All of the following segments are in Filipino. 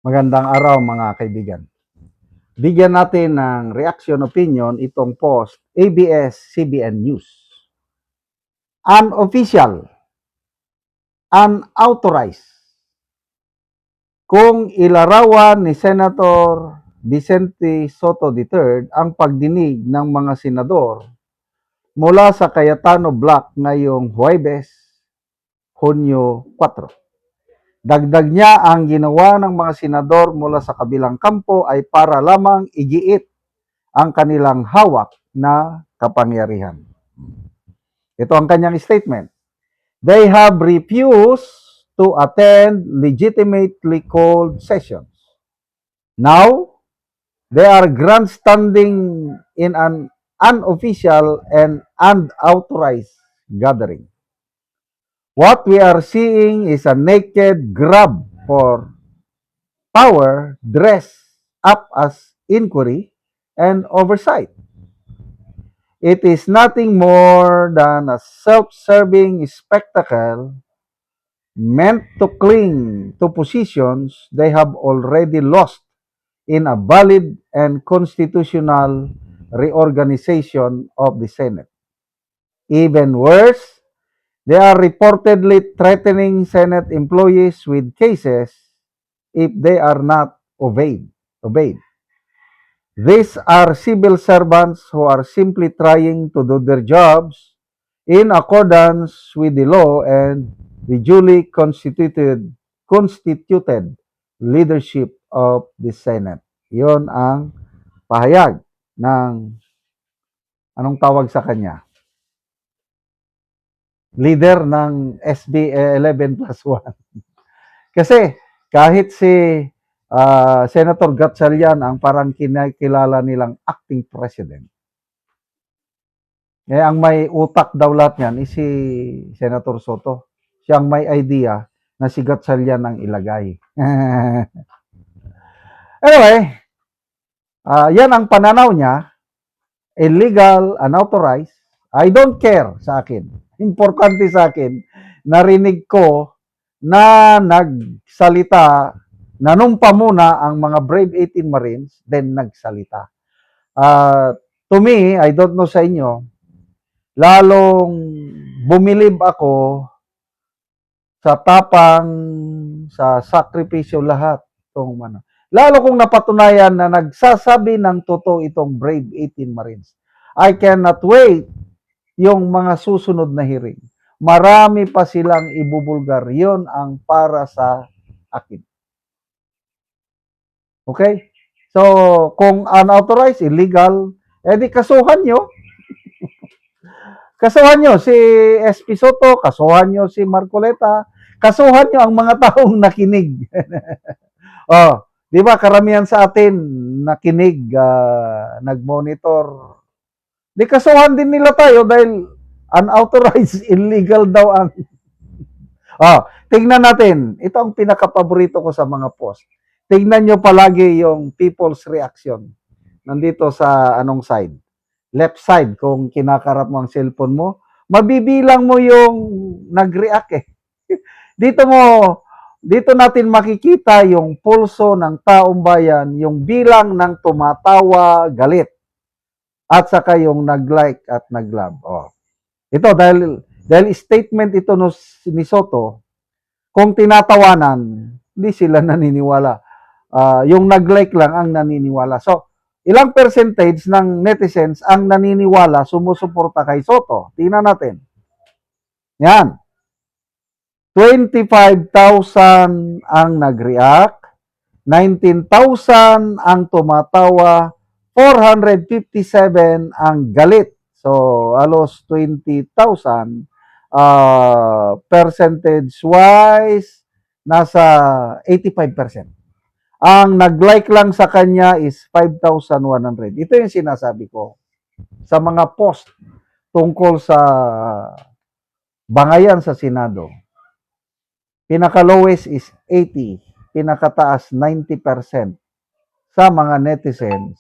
Magandang araw mga kaibigan. Bigyan natin ng reaction opinion itong post ABS-CBN News. Unofficial, unauthorized. Kung ilarawan ni Senator Vicente Soto III ang pagdinig ng mga senador mula sa Cayetano Block ngayong Huwebes, Hunyo 4. Dagdag niya ang ginawa ng mga senador mula sa kabilang kampo ay para lamang igiit ang kanilang hawak na kapangyarihan. Ito ang kanyang statement. They have refused to attend legitimately called sessions. Now, they are grandstanding in an unofficial and unauthorized gathering. What we are seeing is a naked grab for power dressed up as inquiry and oversight. It is nothing more than a self-serving spectacle meant to cling to positions they have already lost in a valid and constitutional reorganization of the Senate. Even worse, they are reportedly threatening Senate employees with cases if they are not obeyed. These are civil servants who are simply trying to do their jobs in accordance with the law and the duly constituted leadership of the Senate. Yon ang pahayag ng anong tawag sa kanya? Leader ng SB 11 plus 1. Kasi kahit si Senator Gatchalian ang parang kinakilala nilang acting president. Eh, ang may utak daw lahat niyan is si Senator Soto. Siya ang may idea na si Gatchalian ang ilagay. Anyway, yan ang pananaw niya. Illegal, unauthorized. I don't care sa akin. Importante sa akin, narinig ko na nagsalita, nanumpa muna ang mga Brave 18 Marines, then nagsalita. To me, I don't know sa inyo, lalong bumilib ako sa tapang, sa sakripisyo lahat. Lalo kung napatunayan na nagsasabi ng totoo itong Brave 18 Marines. I cannot wait yung mga susunod na hearing. Marami pa silang ibubulgar. Yon ang para sa akin. Okay? So, kung unauthorized, illegal, edi kasuhan nyo. Kasuhan nyo si SP Soto, kasuhan nyo si Marcoleta, kasuhan nyo ang mga taong nakinig. Oh, di ba karamihan sa atin nakinig, nag-monitor. Di kasuhan din nila tayo dahil unauthorized, illegal daw ang... Oh, tingnan natin. Ito ang pinaka-paborito ko sa mga post. Tingnan nyo palagi yung people's reaction. Nandito sa anong side? Left side, kung kinakarap mo ang cellphone mo, mabibilang mo yung nag-react eh. Dito natin makikita yung pulso ng taong bayan, yung bilang ng tumatawa, galit, at saka yung nag-like at nag-love. Oh. Ito, dahil statement ito ni Soto, kung tinatawanan, hindi sila naniniwala. Yung nag-like lang ang naniniwala. So, ilang percentage ng netizens ang naniniwala, sumusuporta kay Soto? Tingnan natin. Yan. 25,000 ang nag-react, 19,000 ang tumatawa, 457 ang galit. So, alos 20,000 percentage-wise, nasa 85%. Ang nag-like lang sa kanya is 5,100. Ito yung sinasabi ko sa mga post tungkol sa bangayan sa Senado. Pinaka-lowest is 80, pinakataas 90% sa mga netizens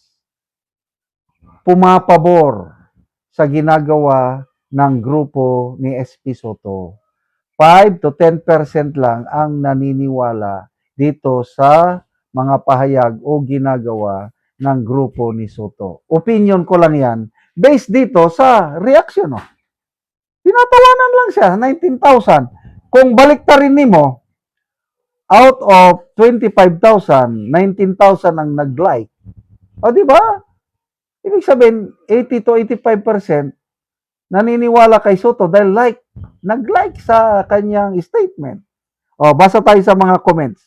pumapabor sa ginagawa ng grupo ni SP Soto. 5 to 10% lang ang naniniwala dito sa mga pahayag o ginagawa ng grupo ni Soto. Opinion ko lang yan based dito sa reaction. No? Tinatawanan lang siya, 19,000. Kung baliktarin nimo, out of 25,000, 19,000 ang nag-like. O di ba? Ibig sabihin, 80 to 85% naniniwala kay Soto dahil nag-like sa kanyang statement. O, basa tayo sa mga comments.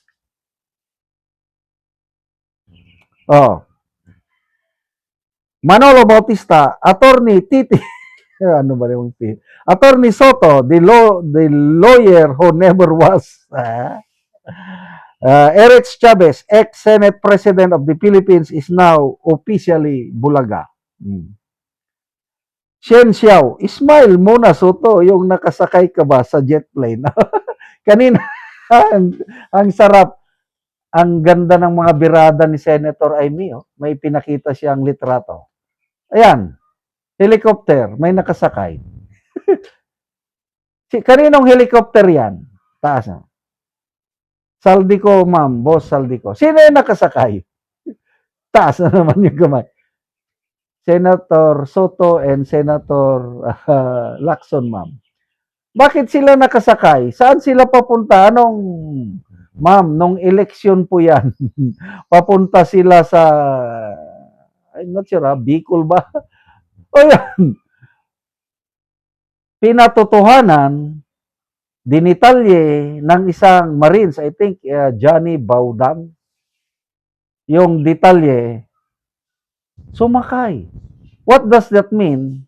O, Manolo Bautista, Attorney Titi, ano ba yung Titi? Attorney Soto, the lawyer who never was. Eric Chavez, ex-Senate President of the Philippines, is now officially Bulaga. Shen Xiao, smile muna Soto, yung nakasakay ka ba sa jet plane? Kanina, ang sarap. Ang ganda ng mga birada ni Senator Amy. Oh. May pinakita siyang litrato. Ayan, helicopter, may nakasakay. Kaninong helicopter yan? Taas na. Saldico, ma'am, boss Saldico. Sino yung nakasakay? Taas na naman yung kamay. Senator Soto and Senator Lacson, ma'am. Bakit sila nakasakay? Saan sila papunta? Ma'am, nung eleksyon po yan, papunta sila sa, I'm not sure, Bicol ba? O yan, pinatotohanan, dinitalye ng isang Marines, I think Johnny Baudang, yung detalye, sumakay. What does that mean?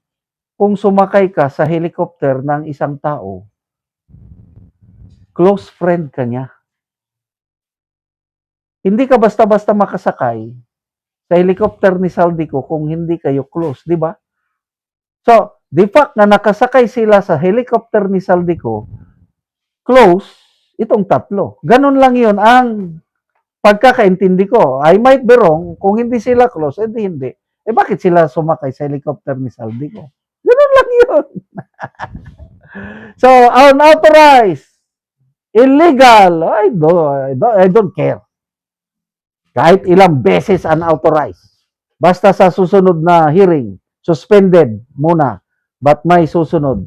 Kung sumakay ka sa helicopter ng isang tao, close friend ka niya. Hindi ka basta-basta makasakay sa helicopter ni Saldico kung hindi kayo close, di ba? So, the fact na nakasakay sila sa helicopter ni Saldico, close, itong tatlo. Ganun lang yun ang pagkakaintindi ko. I might be wrong, kung hindi sila close, hindi. Eh bakit sila sumakay sa helicopter ni Saldico? Ganun lang yun. So, unauthorized, illegal, I don't care. Kahit ilang beses unauthorized. Basta sa susunod na hearing, suspended muna. But may susunod.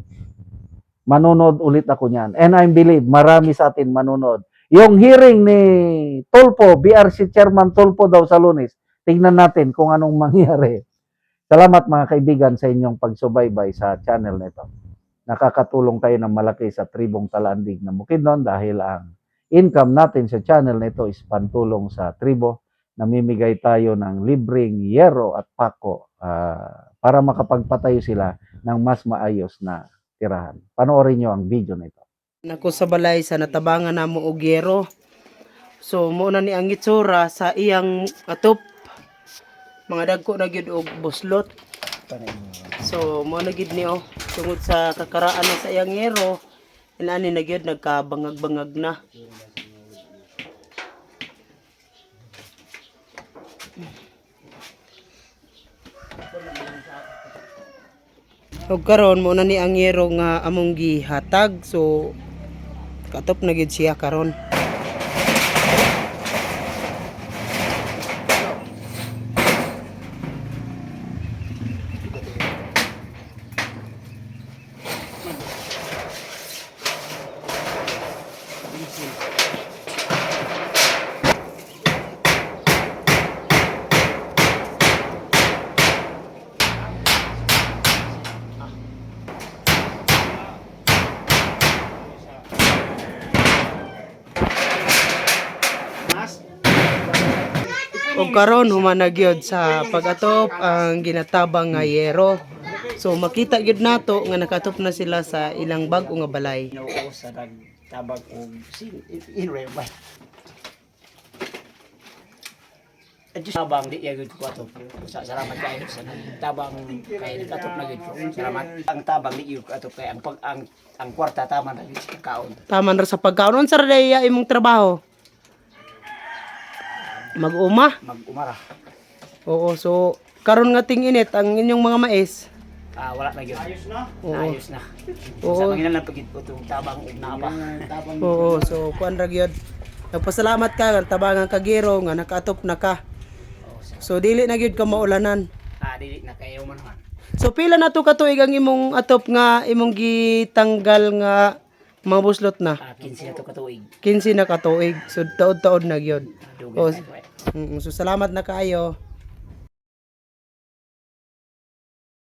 Manunod ulit ako niyan. And I believe, marami sa atin manunod. Yung hearing ni Tulfo, BRC Chairman Tulfo daw sa Lunes, tingnan natin kung anong mangyari. Salamat mga kaibigan sa inyong pagsubaybay sa channel nito. Nakakatulong kayo ng malaki sa tribong Talandig na Bukidnon dahil ang income natin sa channel nito is pantulong sa tribo. Namimigay tayo ng libreng yero at pako para makapagpatayo sila ng mas maayos na tirahan. Panoorin nyo ang video nito. Nako sa balay sa natabangan na mo og yero. So mo na ni ang itsura sa iyang atop. Mga dagko na gyud og buslot. So mo na gyud ni tungod sa kakaraan na sa iyang yero, inani na gyud nagkabangag-bangag na. Og karon mo na ni ang yero nga among gihatag. So katop na gyud siya karon. O karon humana gyud sa pag-atop ang ginatabang nga yero. So makita gyud nato nga nakatop na sila sa ilang bag-o nga balay. Oo, sa nagtabag og inre ba. Adjust tabang di ya gud ko ato. Salamat kayo sa tabang kay nakatop na gud ko. Salamat. Ang tabang di gyud ko ato kay ang kwarta tama na gid sa kaon. Taman ra sa pagkaon sa daya imong trabaho. Mag-uma? Mag-umara. Oo, so karon nga ting init ang inyong mga mais. Wala na gyud. Ayos na. Oo. Ayos na. Oo. Sa manginan lang pagit ko tabang og naba. Oo, so kuan ra gyud. Nagpasalamat ka nga tabangan ka gero nga nakaatop na ka. So dili na gyud ka maulanan. Dili na kayo man man. So pila na to katuig ang imong atop nga imong gitanggal nga mga buslot na? 15 na to katuig. 15 na katuig. So taod-taod na gyud. Dugan So salamat na kaayo.